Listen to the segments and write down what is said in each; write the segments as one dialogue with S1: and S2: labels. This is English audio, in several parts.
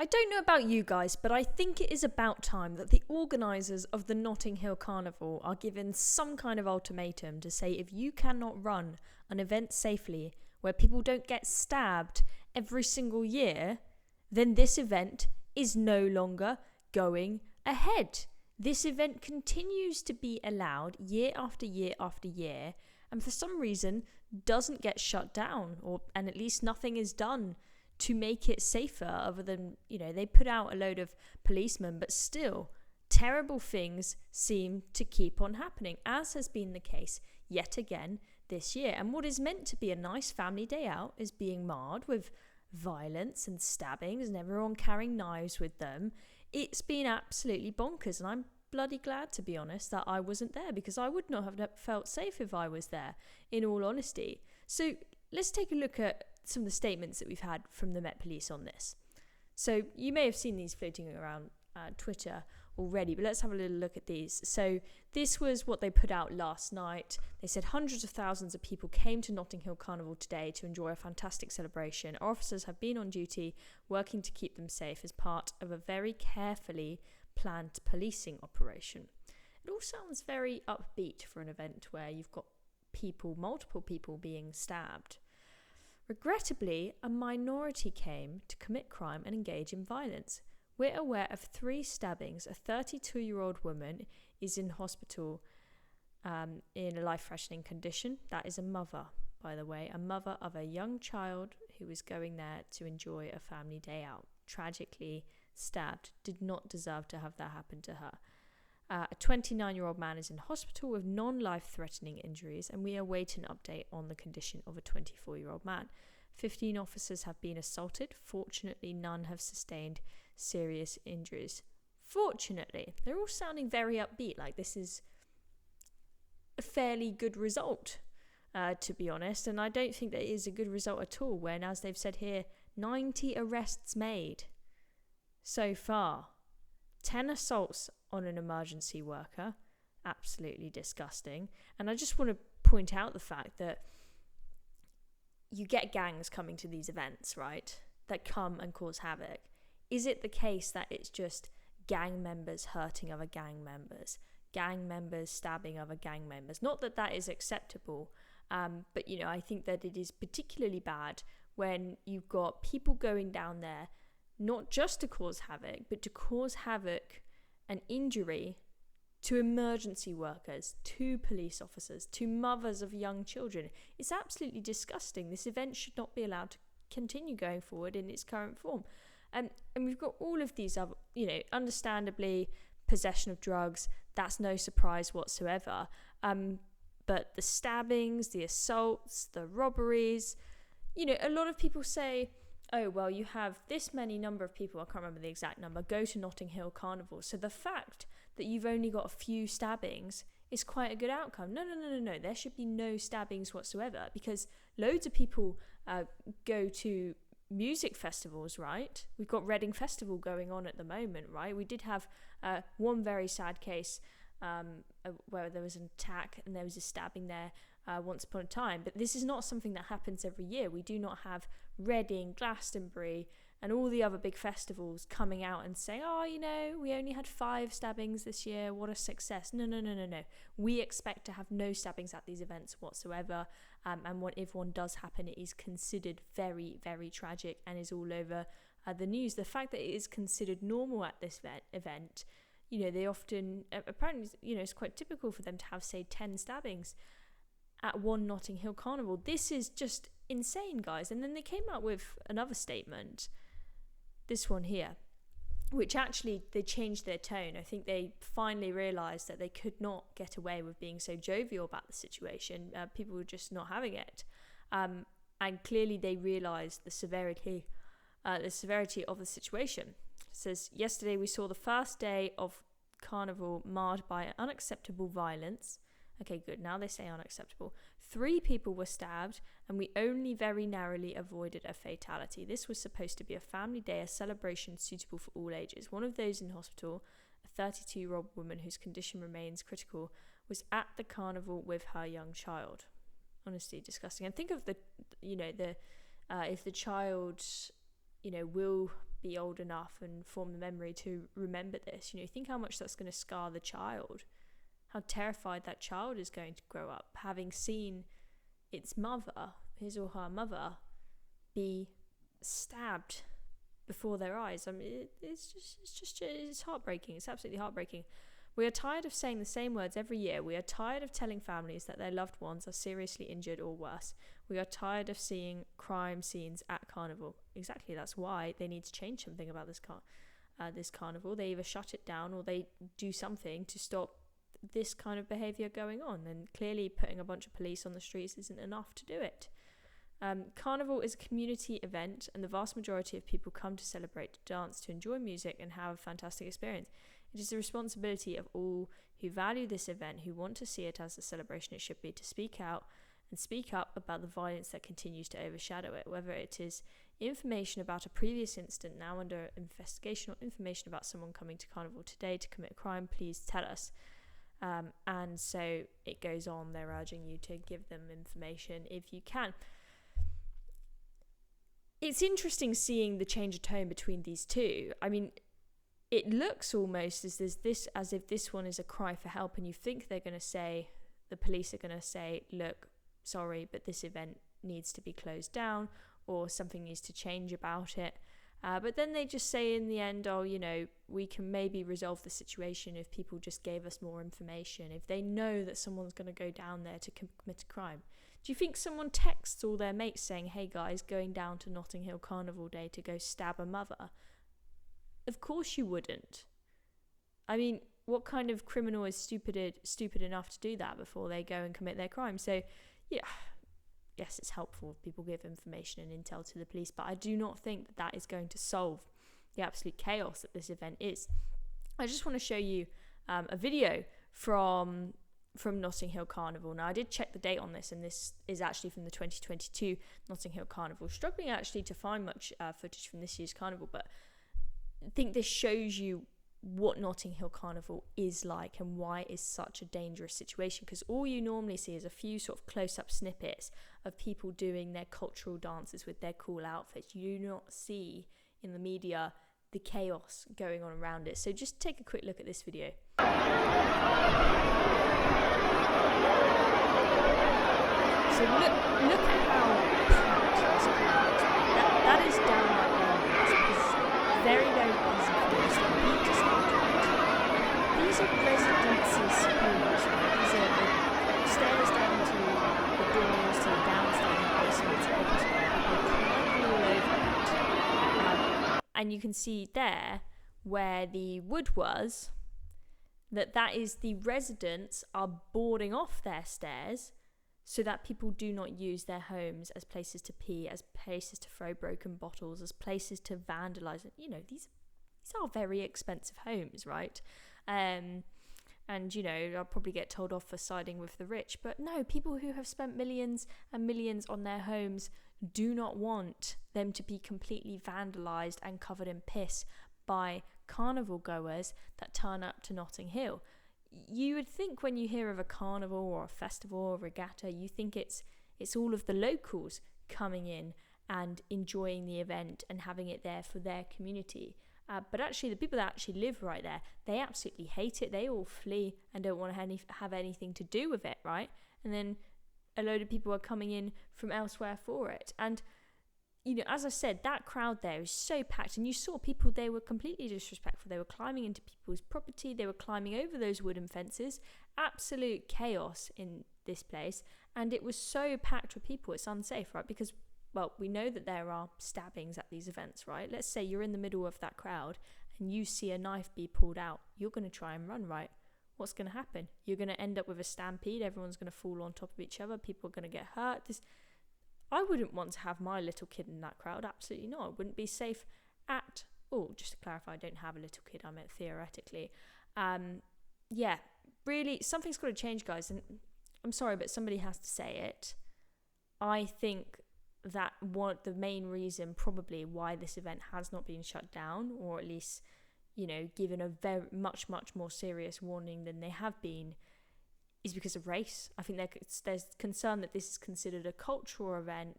S1: I don't know about you guys, but I think it is about time that the organisers of the Notting Hill Carnival are given some kind of ultimatum to say if you cannot run an event safely where people don't get stabbed every single year, then this event is no longer going ahead. This event continues to be allowed year after year after year, and for some reason doesn't get shut down, and at least nothing is done to make it safer, other than, they put out a load of policemen, but still terrible things seem to keep on happening, as has been the case yet again this year. And what is meant to be a nice family day out is being marred with violence and stabbings and everyone carrying knives with them. It's been absolutely bonkers, and I'm bloody glad, to be honest, that I wasn't there, because I would not have felt safe if I was there, in all honesty. So let's take a look at some of the statements that we've had from the Met Police on this. So you may have seen these floating around Twitter already, but let's have a little look at these. So this was what they put out last night. They said hundreds of thousands of people came to Notting Hill Carnival today to enjoy a fantastic celebration. Our officers have been on duty working to keep them safe as part of a very carefully planned policing operation. It all sounds very upbeat for an event where you've got multiple people being stabbed. Regrettably, a minority came to commit crime and engage in violence. We're aware of 3 stabbings. A 32-year-old woman is in hospital in a life-threatening condition. That is a mother, by the way, a mother of a young child who was going there to enjoy a family day out. Tragically stabbed, did not deserve to have that happen to her. A 29-year-old man is in hospital with non-life-threatening injuries, and we await an update on the condition of a 24-year-old man. 15 officers have been assaulted. Fortunately, none have sustained serious injuries. Fortunately, they're all sounding very upbeat, like this is a fairly good result, to be honest. And I don't think that is a good result at all, when, as they've said here, 90 arrests made so far. 10 assaults on an emergency worker. Absolutely disgusting. And I just want to point out the fact that you get gangs coming to these events, right, that come and cause havoc. Is it the case that it's just gang members hurting other gang members, gang members stabbing other gang members? Not that that is acceptable, but I think that it is particularly bad when you've got people going down there not just to cause havoc, but to cause havoc and injury to emergency workers, to police officers, to mothers of young children. It's absolutely disgusting. This event should not be allowed to continue going forward in its current form. And we've got all of these other, understandably, possession of drugs, that's no surprise whatsoever. But the stabbings, the assaults, the robberies, a lot of people say, oh, well, you have this many number of people, I can't remember the exact number, go to Notting Hill Carnival. So the fact that you've only got a few stabbings is quite a good outcome. No. There should be no stabbings whatsoever, because loads of people go to music festivals, right? We've got Reading Festival going on at the moment, right? We did have one very sad case where there was an attack and there was a stabbing there once upon a time. But this is not something that happens every year. We do not have Reading, Glastonbury, and all the other big festivals coming out and saying, we only had 5 stabbings this year, what a success. No. We expect to have no stabbings at these events whatsoever, and if one does happen, it is considered very, very tragic and is all over the news. The fact that it is considered normal at this event, they often, apparently, it's quite typical for them to have, say, 10 stabbings at one Notting Hill Carnival. This is just insane, guys. And then they came out with another statement, this one here, which actually they changed their tone. I think they finally realised that they could not get away with being so jovial about the situation. People were just not having it. And clearly they realised the severity of the situation. It says, yesterday we saw the first day of Carnival marred by unacceptable violence. Okay, good. Now they say unacceptable. 3 people were stabbed, and we only very narrowly avoided a fatality. This was supposed to be a family day, a celebration suitable for all ages. One of those in hospital, a 32-year-old woman whose condition remains critical, was at the carnival with her young child. Honestly, disgusting. And think of if the child, will be old enough and form the memory to remember this. Think how much that's going to scar the child, how terrified that child is going to grow up, having seen its mother, his or her mother, be stabbed before their eyes. I mean, it's heartbreaking. It's absolutely heartbreaking. We are tired of saying the same words every year. We are tired of telling families that their loved ones are seriously injured or worse. We are tired of seeing crime scenes at Carnival. Exactly, that's why they need to change something about this Carnival. They either shut it down or they do something to stop this kind of behaviour going on. And clearly putting a bunch of police on the streets isn't enough to do it. Carnival is a community event, and the vast majority of people come to celebrate, to dance, to enjoy music and have a fantastic experience. It is the responsibility of all who value this event, who want to see it as the celebration it should be, to speak out and speak up about the violence that continues to overshadow it, whether it is information about a previous incident now under investigation or information about someone coming to Carnival today to commit a crime. Please tell us. And so it goes on. They're urging you to give them information if you can. It's interesting seeing the change of tone between these two. I mean, it looks almost as if this one is a cry for help, and you think they're going to say, the police are going to say, look, sorry, but this event needs to be closed down, or something needs to change about it. But then they just say in the end, we can maybe resolve the situation if people just gave us more information, if they know that someone's going to go down there to commit a crime. Do you think someone texts all their mates saying, hey guys, going down to Notting Hill Carnival Day to go stab a mother? Of course you wouldn't. I mean, what kind of criminal is stupid enough to do that before they go and commit their crime? So, yeah, yes, it's helpful if people give information and intel to the police, but I do not think that is going to solve the absolute chaos that this event is. I just want to show you a video from Notting Hill Carnival. Now, I did check the date on this, and this is actually from the 2022 Notting Hill Carnival. Struggling actually to find much footage from this year's carnival, but I think this shows you what Notting Hill Carnival is like and why it is such a dangerous situation, because all you normally see is a few sort of close-up snippets of people doing their cultural dances with their cool outfits. You do not see in the media the chaos going on around it. So just take a quick look at this video. So look at how packed this crowd is. That is downright dangerous. It's very, very easy for the stampede to start. These are residences homes, right? These are the stairs down to the doors, to the downstairs and basements, everywhere. People climbing all over it. And you can see there where the wood was, that is the residents are boarding off their stairs so that people do not use their homes as places to pee, as places to throw broken bottles, as places to vandalise. These are very expensive homes, right? And I'll probably get told off for siding with the rich, but no, people who have spent millions and millions on their homes do not want them to be completely vandalised and covered in piss by carnival goers that turn up to Notting Hill. You would think when you hear of a carnival or a festival or a regatta, you think it's all of the locals coming in and enjoying the event and having it there for their community. But actually, the people that actually live right there, they absolutely hate it. They all flee and don't want to have anything to do with it, right? And then a load of people are coming in from elsewhere for it. And as I said, that crowd there is so packed, and you saw people, they were completely disrespectful. They were climbing into people's property. They were climbing over those wooden fences. Absolute chaos in this place. And it was so packed with people, it's unsafe, right? Because, well, we know that there are stabbings at these events, right? Let's say you're in the middle of that crowd and you see a knife be pulled out. You're going to try and run, right? What's going to happen? You're going to end up with a stampede. Everyone's going to fall on top of each other. People are going to get hurt. I wouldn't want to have my little kid in that crowd. Absolutely not. I wouldn't be safe at all. Just to clarify, I don't have a little kid. I meant theoretically. Really, something's got to change, guys. And I'm sorry, but somebody has to say it. I think that the main reason probably why this event has not been shut down, or at least, given a very much more serious warning than they have been, is because of race. I think there's concern that this is considered a cultural event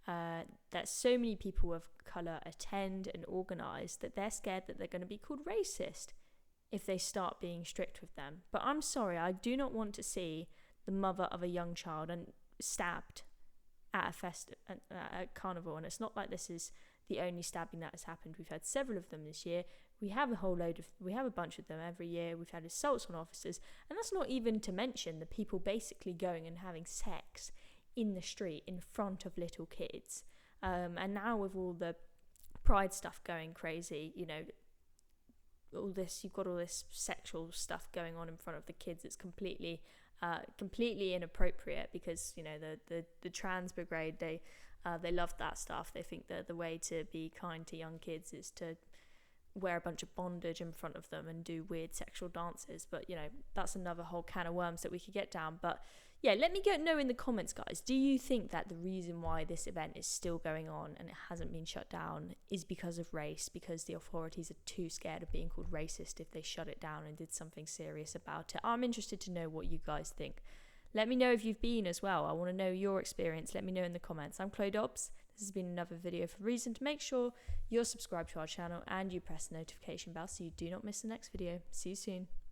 S1: that so many people of colour attend and organise that they're scared that they're going to be called racist if they start being strict with them. But I'm sorry, I do not want to see the mother of a young child and stabbed at a carnival. And it's not like this is the only stabbing that has happened. We've had several of them this year. We have a bunch of them every year. We've had assaults on officers, and that's not even to mention the people basically going and having sex in the street in front of little kids. And now with all the pride stuff going crazy, you know, you've got all this sexual stuff going on in front of the kids. It's completely inappropriate, because, you know, the trans brigade, they love that stuff. They think that the way to be kind to young kids is to wear a bunch of bondage in front of them and do weird sexual dances. But, you know, that's another whole can of worms that we could get down. But yeah, let me know in the comments, guys, do you think that the reason why this event is still going on and it hasn't been shut down is because of race, because the authorities are too scared of being called racist if they shut it down and did something serious about it? I'm interested to know what you guys think. Let me know if you've been as well. I want to know your experience. Let me know in the comments. I'm Chloe Dobbs. This has been another video for Reason. To make sure you're subscribed to our channel and you press the notification bell so you do not miss the next video. See you soon.